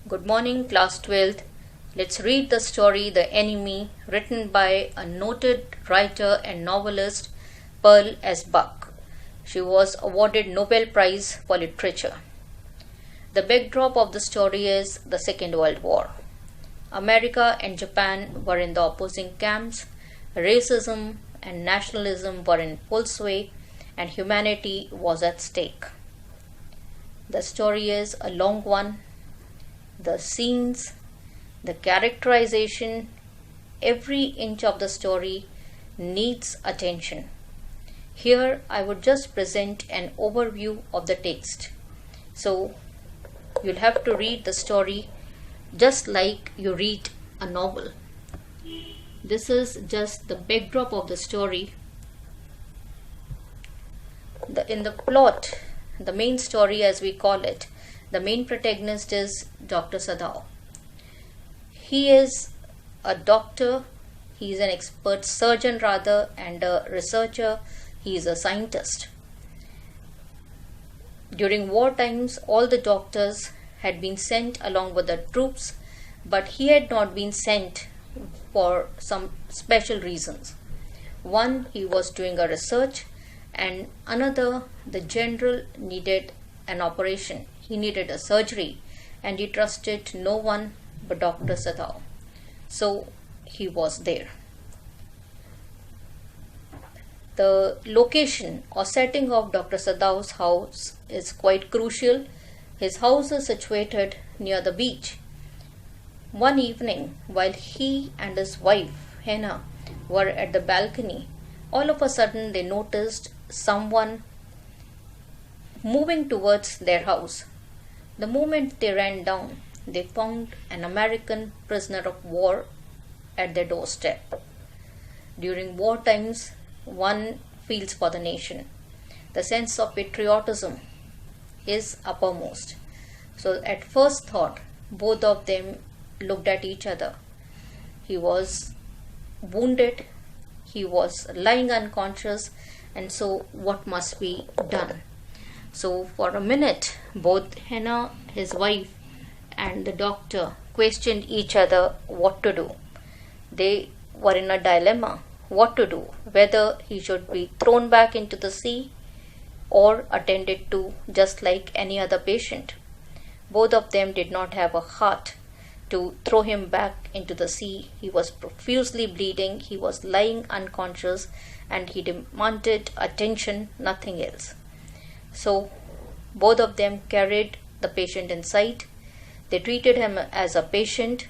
Good morning, class 12th. Let's read the story The Enemy, written by a noted writer and novelist, Pearl S. Buck. She was awarded Nobel Prize for Literature. The backdrop of the story is the Second World War. America and Japan were in the opposing camps. Racism and nationalism were in full sway, and humanity was at stake. The story is a long one. The scenes, the characterization, every inch of the story needs attention. Here I would just present an overview of the text. So you'll have to read the story just like you read a novel. This is just the backdrop of the story. In the plot, the main story as we call it, the main protagonist is Dr. Sadao. He is a doctor, he is an expert surgeon rather, and a researcher, he is a scientist. During war times, all the doctors had been sent along with the troops, but he had not been sent for some special reasons. One, he was doing a research, and another, the general needed an operation. He needed a surgery, and he trusted no one but Dr. Sadao. So he was there. The location or setting of Dr. Sadao's house is quite crucial. His house is situated near the beach. One evening, while he and his wife, Hannah, were at the balcony, all of a sudden they noticed someone moving towards their house. The moment they ran down, they found an American prisoner of war at their doorstep. During war times, one feels for the nation. The sense of patriotism is uppermost. So at first thought, both of them looked at each other. He was wounded, he was lying unconscious, and so what must be done? So for a minute, both Hannah, his wife, and the doctor questioned each other what to do. They were in a dilemma what to do, whether he should be thrown back into the sea or attended to just like any other patient. Both of them did not have a heart to throw him back into the sea. He was profusely bleeding, he was lying unconscious, and he demanded attention, nothing else. So both of them carried the patient inside. They treated him as a patient.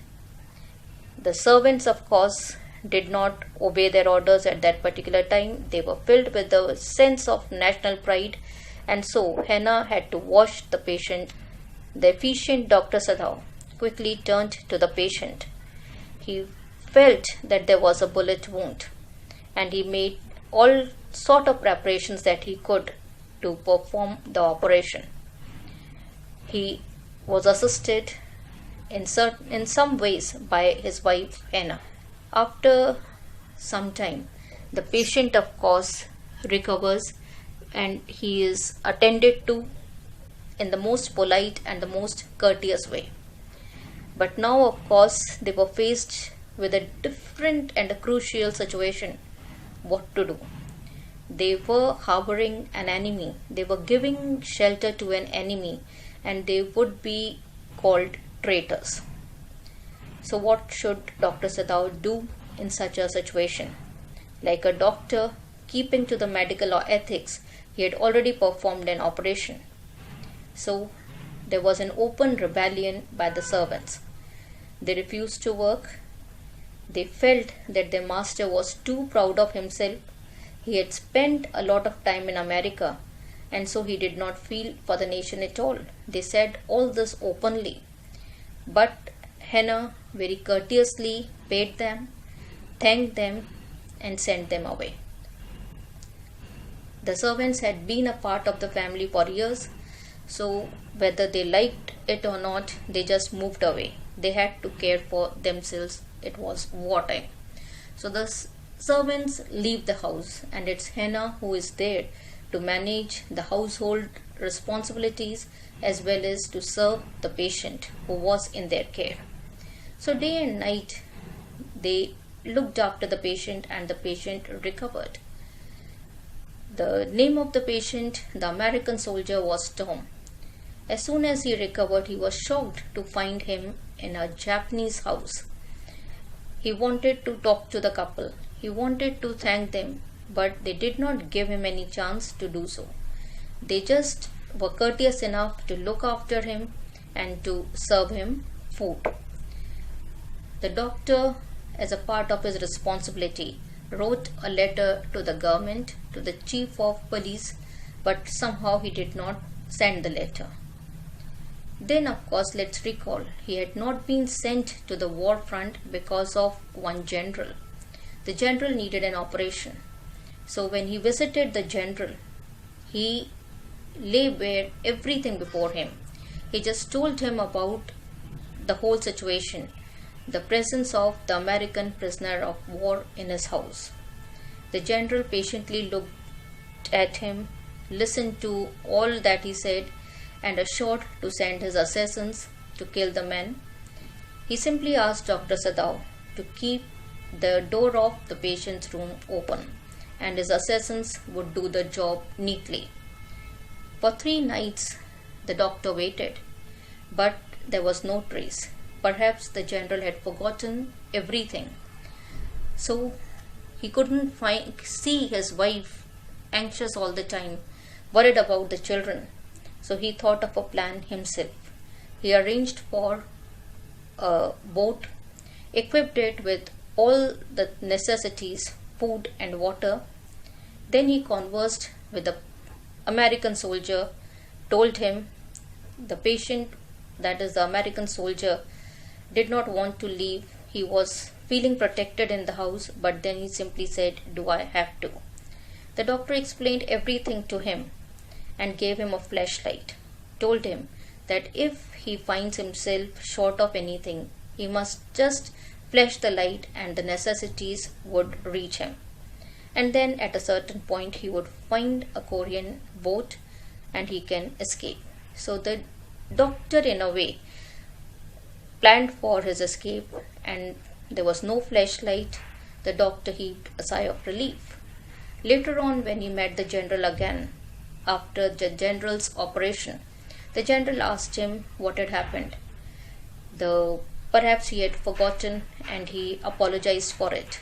The servants, of course, did not obey their orders at that particular time. They were filled with the sense of national pride, and so Hannah had to wash the patient. The efficient Dr. Sadao quickly turned to the patient. He felt that there was a bullet wound, and he made all sort of preparations that he could to perform the operation. He was assisted in some ways by his wife Hannah. After some time, the patient of course recovers, and he is attended to in the most polite and the most courteous way. But now, of course, they were faced with a different and a crucial situation. What to do? They were harboring an enemy. They were giving shelter to an enemy, and they would be called traitors. So what should Dr. Sadao do in such a situation? Like a doctor, keeping to the medical or ethics, he had already performed an operation. So there was an open rebellion by the servants. They refused to work. They felt that their master was too proud of himself. He had spent a lot of time in America, and so he did not feel for the nation at all. They said all this openly. But Hannah very courteously paid them, thanked them, and sent them away. The servants had been a part of the family for years, so whether they liked it or not, they just moved away. They had to care for themselves. It was wartime. So the servants leave the house, and it's Hannah who is there to manage the household responsibilities as well as to serve the patient who was in their care. So, day and night, they looked after the patient and the patient recovered. The name of the patient, the American soldier, was Tom. As soon as he recovered, he was shocked to find him in a Japanese house. He wanted to talk to the couple. He wanted to thank them, but they did not give him any chance to do so. They just were courteous enough to look after him and to serve him food. The doctor, as a part of his responsibility, wrote a letter to the government, to the chief of police, but somehow he did not send the letter. Then, of course, let's recall, he had not been sent to the war front because of one general. The general needed an operation. So when he visited the general, he lay bare everything before him. He just told him about the whole situation, the presence of the American prisoner of war in his house. The general patiently looked at him, listened to all that he said, and assured to send his assassins to kill the men. He simply asked Dr. Sadao to keep the door of the patient's room open, and his assassins would do the job neatly. For 3 nights, the doctor waited, but there was no trace. Perhaps the general had forgotten everything. So he couldn't see his wife anxious all the time, worried about the children. So he thought of a plan himself. He arranged for a boat, equipped it with all the necessities, food and water. Then he conversed with the American soldier, told him the patient, that is the American soldier, did not want to leave. He was feeling protected in the house, but then he simply said, "Do I have to?" The doctor explained everything to him and gave him a flashlight, told him that if he finds himself short of anything, he must just flash the light and the necessities would reach him. And then at a certain point he would find a Korean boat and he can escape. So the doctor, in a way, planned for his escape, and there was no flashlight. The doctor heaved a sigh of relief. Later on, when he met the general again, after the general's operation, the general asked him what had happened. Perhaps he had forgotten and he apologized for it.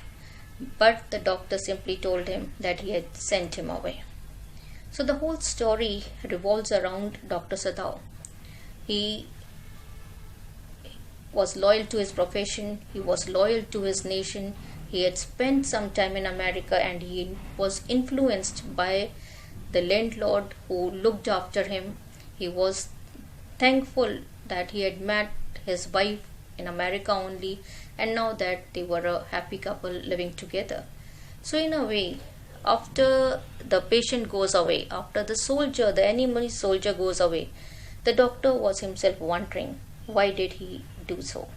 But the doctor simply told him that he had sent him away. So the whole story revolves around Dr. Sadao. He was loyal to his profession, he was loyal to his nation, he had spent some time in America, and he was influenced by the landlord who looked after him. He was thankful that he had met his wife in America only, and now that they were a happy couple living together. So in a way, after the patient goes away, after the enemy soldier goes away, the doctor was himself wondering, why did he do so?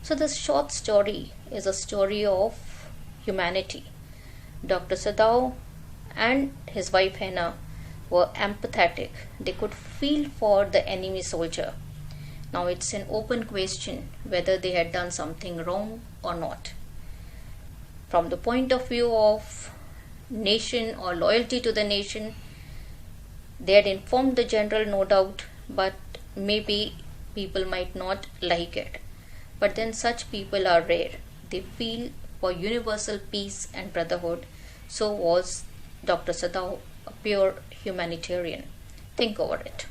So this short story is a story of humanity. Dr. Sadao and his wife Hannah were empathetic. They could feel for the enemy soldier. Now it's an open question whether they had done something wrong or not. From the point of view of nation or loyalty to the nation, they had informed the general, no doubt, but maybe people might not like it. But then such people are rare. They feel for universal peace and brotherhood. So was Dr. Sadao, a pure humanitarian. Think over it.